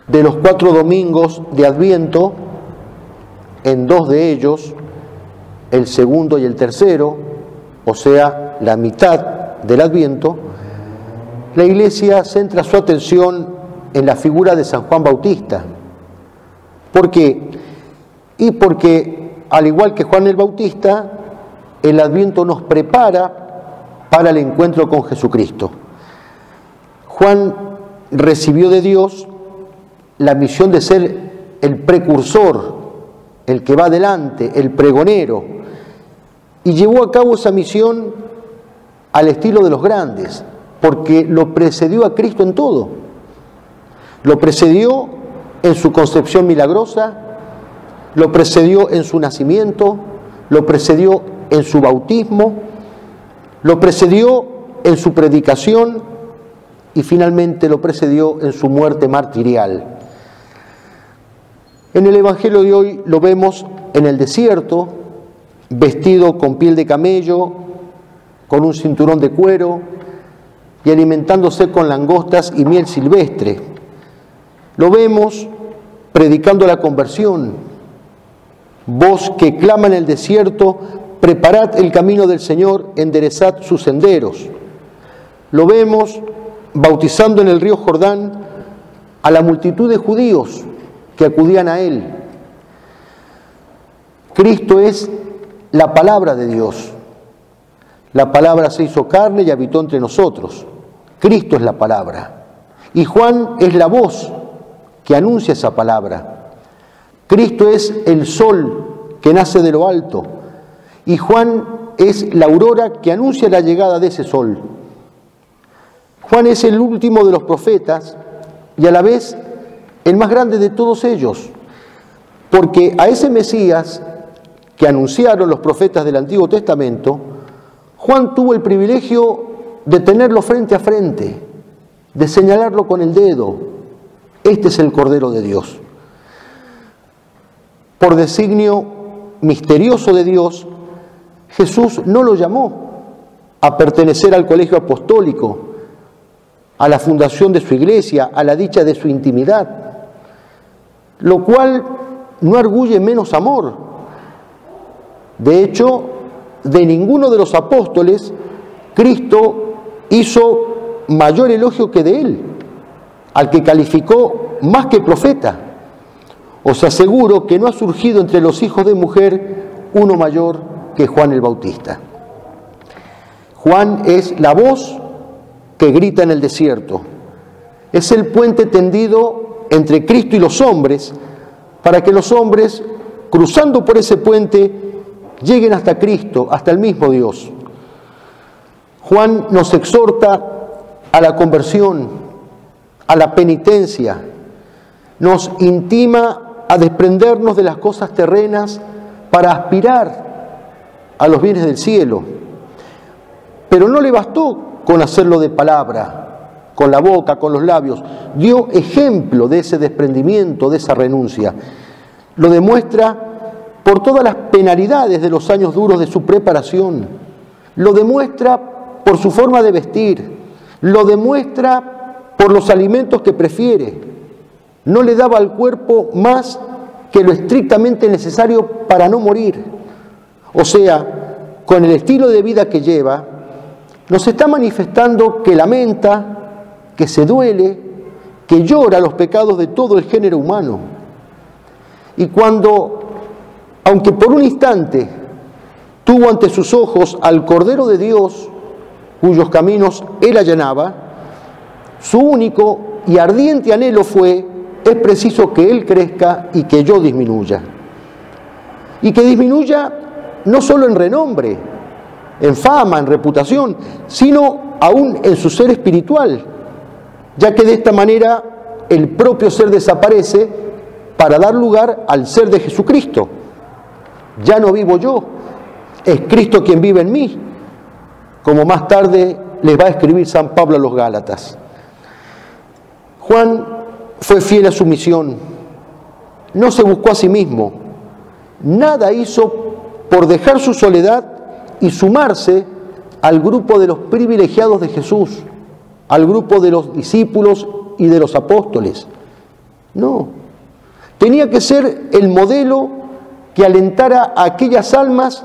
de los 4 domingos de Adviento, en 2 de ellos, el segundo y el tercero, o sea, la mitad del Adviento, la Iglesia centra su atención en la figura de San Juan Bautista. ¿Por qué? Y porque, al igual que Juan el Bautista, el Adviento nos prepara para el encuentro con Jesucristo. Juan recibió de Dios la misión de ser el precursor, el que va adelante, el pregonero, y llevó a cabo esa misión al estilo de los grandes, porque lo precedió a Cristo en todo. Lo precedió en su concepción milagrosa, lo precedió en su nacimiento, lo precedió en su bautismo, lo precedió en su predicación y finalmente lo precedió en su muerte martirial. En el Evangelio de hoy lo vemos en el desierto, vestido con piel de camello, con un cinturón de cuero y alimentándose con langostas y miel silvestre. Lo vemos predicando la conversión. Voz que clama en el desierto, preparad el camino del Señor, enderezad sus senderos. Lo vemos bautizando en el río Jordán a la multitud de judíos que acudían a Él. Cristo es la palabra de Dios. La palabra se hizo carne y habitó entre nosotros. Cristo es la palabra. Y Juan es la voz que anuncia esa palabra. Cristo es el sol que nace de lo alto. Y Juan es la aurora que anuncia la llegada de ese sol. Juan es el último de los profetas y a la vez el más grande de todos ellos, porque a ese Mesías que anunciaron los profetas del Antiguo Testamento, Juan tuvo el privilegio de tenerlo frente a frente, de señalarlo con el dedo. Este es el Cordero de Dios. Por designio misterioso de Dios, Jesús no lo llamó a pertenecer al colegio apostólico, a la fundación de su iglesia, a la dicha de su intimidad, lo cual no arguye menos amor. De hecho, de ninguno de los apóstoles, Cristo hizo mayor elogio que de él, al que calificó más que profeta. Os aseguro que no ha surgido entre los hijos de mujer uno mayor que Juan el Bautista. Juan es la voz que grita en el desierto. Es el puente tendido entre Cristo y los hombres, para que los hombres, cruzando por ese puente, lleguen hasta Cristo, hasta el mismo Dios. Juan nos exhorta a la conversión, a la penitencia, nos intima a desprendernos de las cosas terrenas para aspirar a los bienes del cielo. Pero no le bastó con hacerlo de palabra, con la boca, con los labios. Dio ejemplo de ese desprendimiento, de esa renuncia. Lo demuestra por todas las penalidades de los años duros de su preparación. Lo demuestra por su forma de vestir. Lo demuestra por los alimentos que prefiere. No le daba al cuerpo más que lo estrictamente necesario para no morir. O sea, con el estilo de vida que lleva, nos está manifestando que lamenta, que se duele, que llora los pecados de todo el género humano. Y cuando, aunque por un instante, tuvo ante sus ojos al Cordero de Dios, cuyos caminos él allanaba, su único y ardiente anhelo fue: es preciso que él crezca y que yo disminuya. Y que disminuya no solo en renombre, en fama, en reputación, sino aún en su ser espiritual, ya que de esta manera el propio ser desaparece para dar lugar al ser de Jesucristo. Ya no vivo yo, es Cristo quien vive en mí, como más tarde les va a escribir San Pablo a los Gálatas. Juan fue fiel a su misión, no se buscó a sí mismo, nada hizo por dejar su soledad y sumarse al grupo de los privilegiados de Jesús, al grupo de los discípulos y de los apóstoles. No. Tenía que ser el modelo que alentara a aquellas almas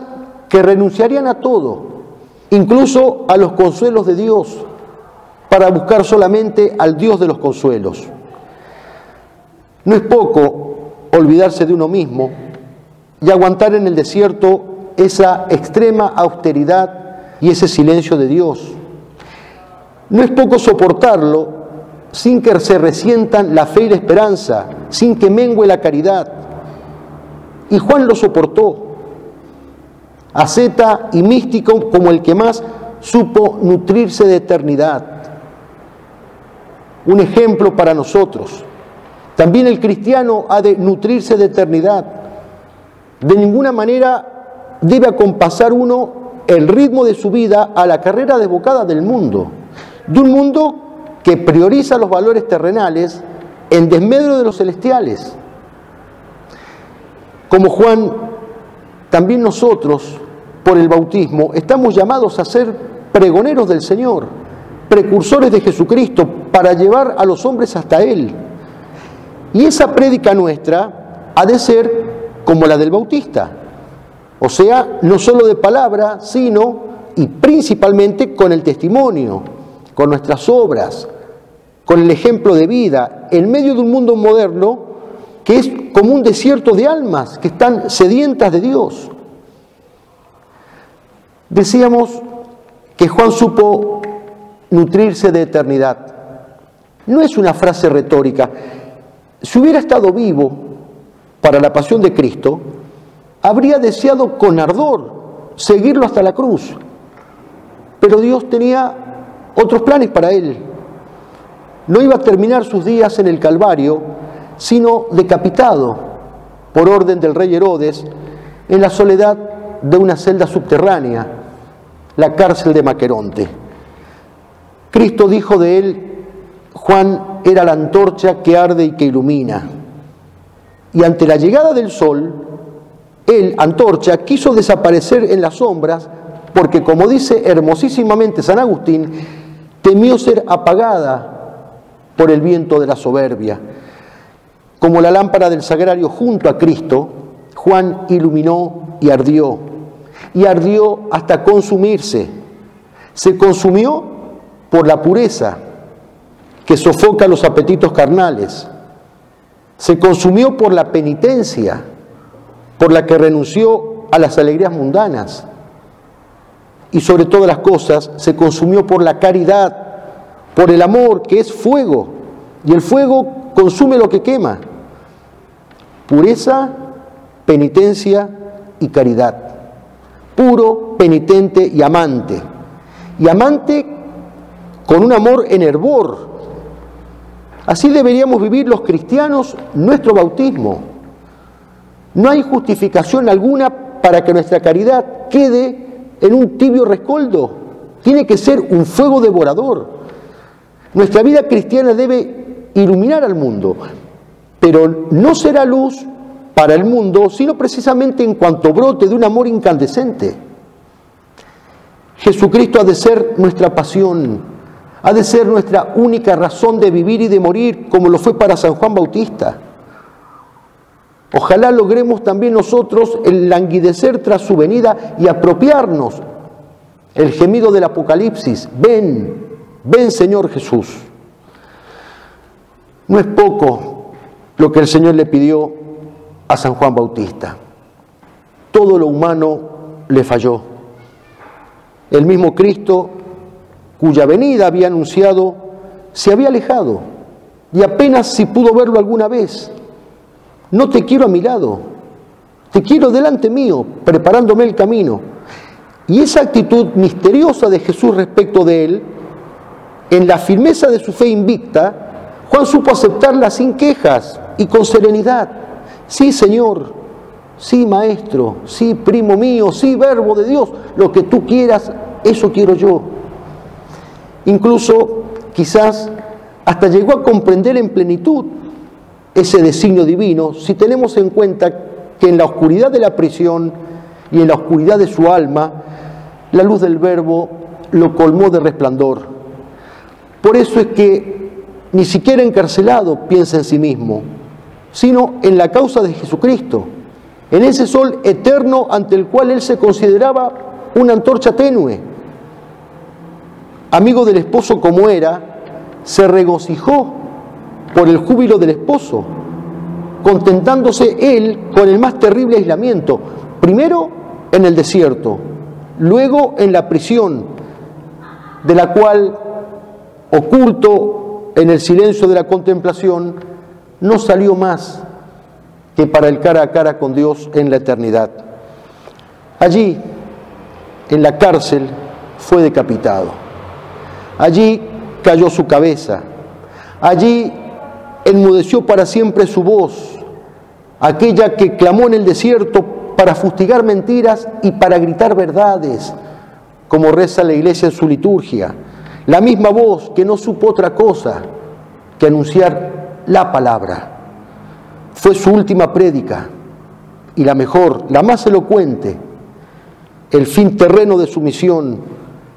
que renunciarían a todo, incluso a los consuelos de Dios, para buscar solamente al Dios de los consuelos. No es poco olvidarse de uno mismo y aguantar en el desierto esa extrema austeridad y ese silencio de Dios. No es poco soportarlo sin que se resientan la fe y la esperanza, sin que mengue la caridad. Y Juan lo soportó, asceta y místico como el que más supo nutrirse de eternidad. Un ejemplo para nosotros. También el cristiano ha de nutrirse de eternidad. De ninguna manera debe acompasar uno el ritmo de su vida a la carrera desbocada del mundo, de un mundo que prioriza los valores terrenales en desmedro de los celestiales. Como Juan, también nosotros, por el bautismo, estamos llamados a ser pregoneros del Señor, precursores de Jesucristo, para llevar a los hombres hasta Él. Y esa prédica nuestra ha de ser como la del Bautista, o sea, no solo de palabra, sino y principalmente con el testimonio, con nuestras obras, con el ejemplo de vida, en medio de un mundo moderno que es como un desierto de almas que están sedientas de Dios. Decíamos que Juan supo nutrirse de eternidad. No es una frase retórica. Si hubiera estado vivo para la pasión de Cristo, habría deseado con ardor seguirlo hasta la cruz. Pero Dios tenía otros planes para él. No iba a terminar sus días en el Calvario, sino decapitado por orden del rey Herodes en la soledad de una celda subterránea, la cárcel de Maqueronte. Cristo dijo de él: Juan era la antorcha que arde y que ilumina. Y ante la llegada del sol, él, antorcha, quiso desaparecer en las sombras porque, como dice hermosísimamente San Agustín, temió ser apagada por el viento de la soberbia. Como la lámpara del sagrario junto a Cristo, Juan iluminó y ardió hasta consumirse. Se consumió por la pureza que sofoca los apetitos carnales. Se consumió por la penitencia, por la que renunció a las alegrías mundanas. Y sobre todas las cosas, se consumió por la caridad, por el amor, que es fuego, y el fuego consume lo que quema. Pureza, penitencia y caridad. Puro, penitente y amante. Y amante con un amor en hervor. Así deberíamos vivir los cristianos nuestro bautismo. No hay justificación alguna para que nuestra caridad quede en un tibio rescoldo. Tiene que ser un fuego devorador. Nuestra vida cristiana debe iluminar al mundo, pero no será luz para el mundo, sino precisamente en cuanto brote de un amor incandescente. Jesucristo ha de ser nuestra pasión, ha de ser nuestra única razón de vivir y de morir, como lo fue para San Juan Bautista. Ojalá logremos también nosotros el languidecer tras su venida y apropiarnos el gemido del Apocalipsis: ven, ven Señor Jesús. No es poco lo que el Señor le pidió a San Juan Bautista. Todo lo humano le falló. El mismo Cristo, cuya venida había anunciado, se había alejado y apenas si pudo verlo alguna vez. No te quiero a mi lado, te quiero delante mío, preparándome el camino. Y esa actitud misteriosa de Jesús respecto de él, en la firmeza de su fe invicta, Juan supo aceptarla sin quejas y con serenidad. Sí, Señor, sí, Maestro, sí, primo mío, sí, Verbo de Dios, lo que tú quieras, eso quiero yo. Incluso, quizás, hasta llegó a comprender en plenitud ese designio divino, si tenemos en cuenta que en la oscuridad de la prisión y en la oscuridad de su alma, la luz del Verbo lo colmó de resplandor. Por eso es que ni siquiera encarcelado piensa en sí mismo, sino en la causa de Jesucristo, en ese sol eterno ante el cual él se consideraba una antorcha tenue. Amigo del esposo como era, se regocijó por el júbilo del esposo, contentándose él con el más terrible aislamiento, primero en el desierto, luego en la prisión, de la cual, oculto en el silencio de la contemplación, no salió más que para el cara a cara con Dios en la eternidad. Allí, en la cárcel, fue decapitado. Allí cayó su cabeza. Allí enmudeció para siempre su voz, aquella que clamó en el desierto para fustigar mentiras y para gritar verdades, como reza la Iglesia en su liturgia. La misma voz que no supo otra cosa que anunciar la palabra. Fue su última prédica y la mejor, la más elocuente, el fin terreno de su misión,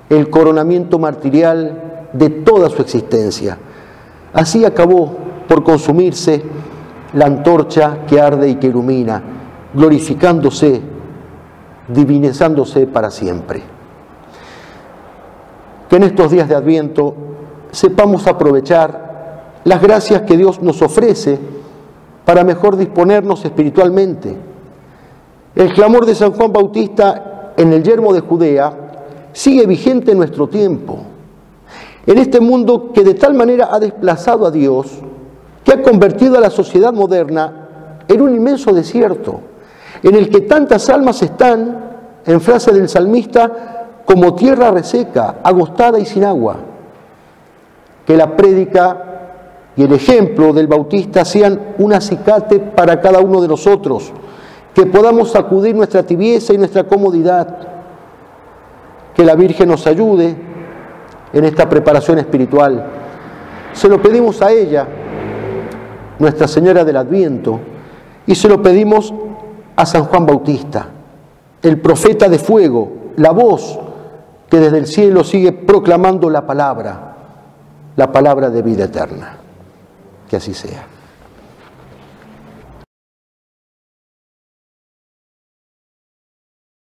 el coronamiento martirial de toda su existencia. Así acabó por consumirse la antorcha que arde y que ilumina, glorificándose, divinizándose para siempre. Que en estos días de Adviento sepamos aprovechar las gracias que Dios nos ofrece para mejor disponernos espiritualmente. El clamor de San Juan Bautista en el yermo de Judea sigue vigente en nuestro tiempo. En este mundo que de tal manera ha desplazado a Dios, que ha convertido a la sociedad moderna en un inmenso desierto, en el que tantas almas están, en frase del salmista, como tierra reseca, agostada y sin agua. Que la prédica y el ejemplo del Bautista sean un acicate para cada uno de nosotros, que podamos sacudir nuestra tibieza y nuestra comodidad, que la Virgen nos ayude en esta preparación espiritual. Se lo pedimos a ella, Nuestra Señora del Adviento, y se lo pedimos a San Juan Bautista, el profeta de fuego, la voz que desde el cielo sigue proclamando la palabra de vida eterna. Que así sea.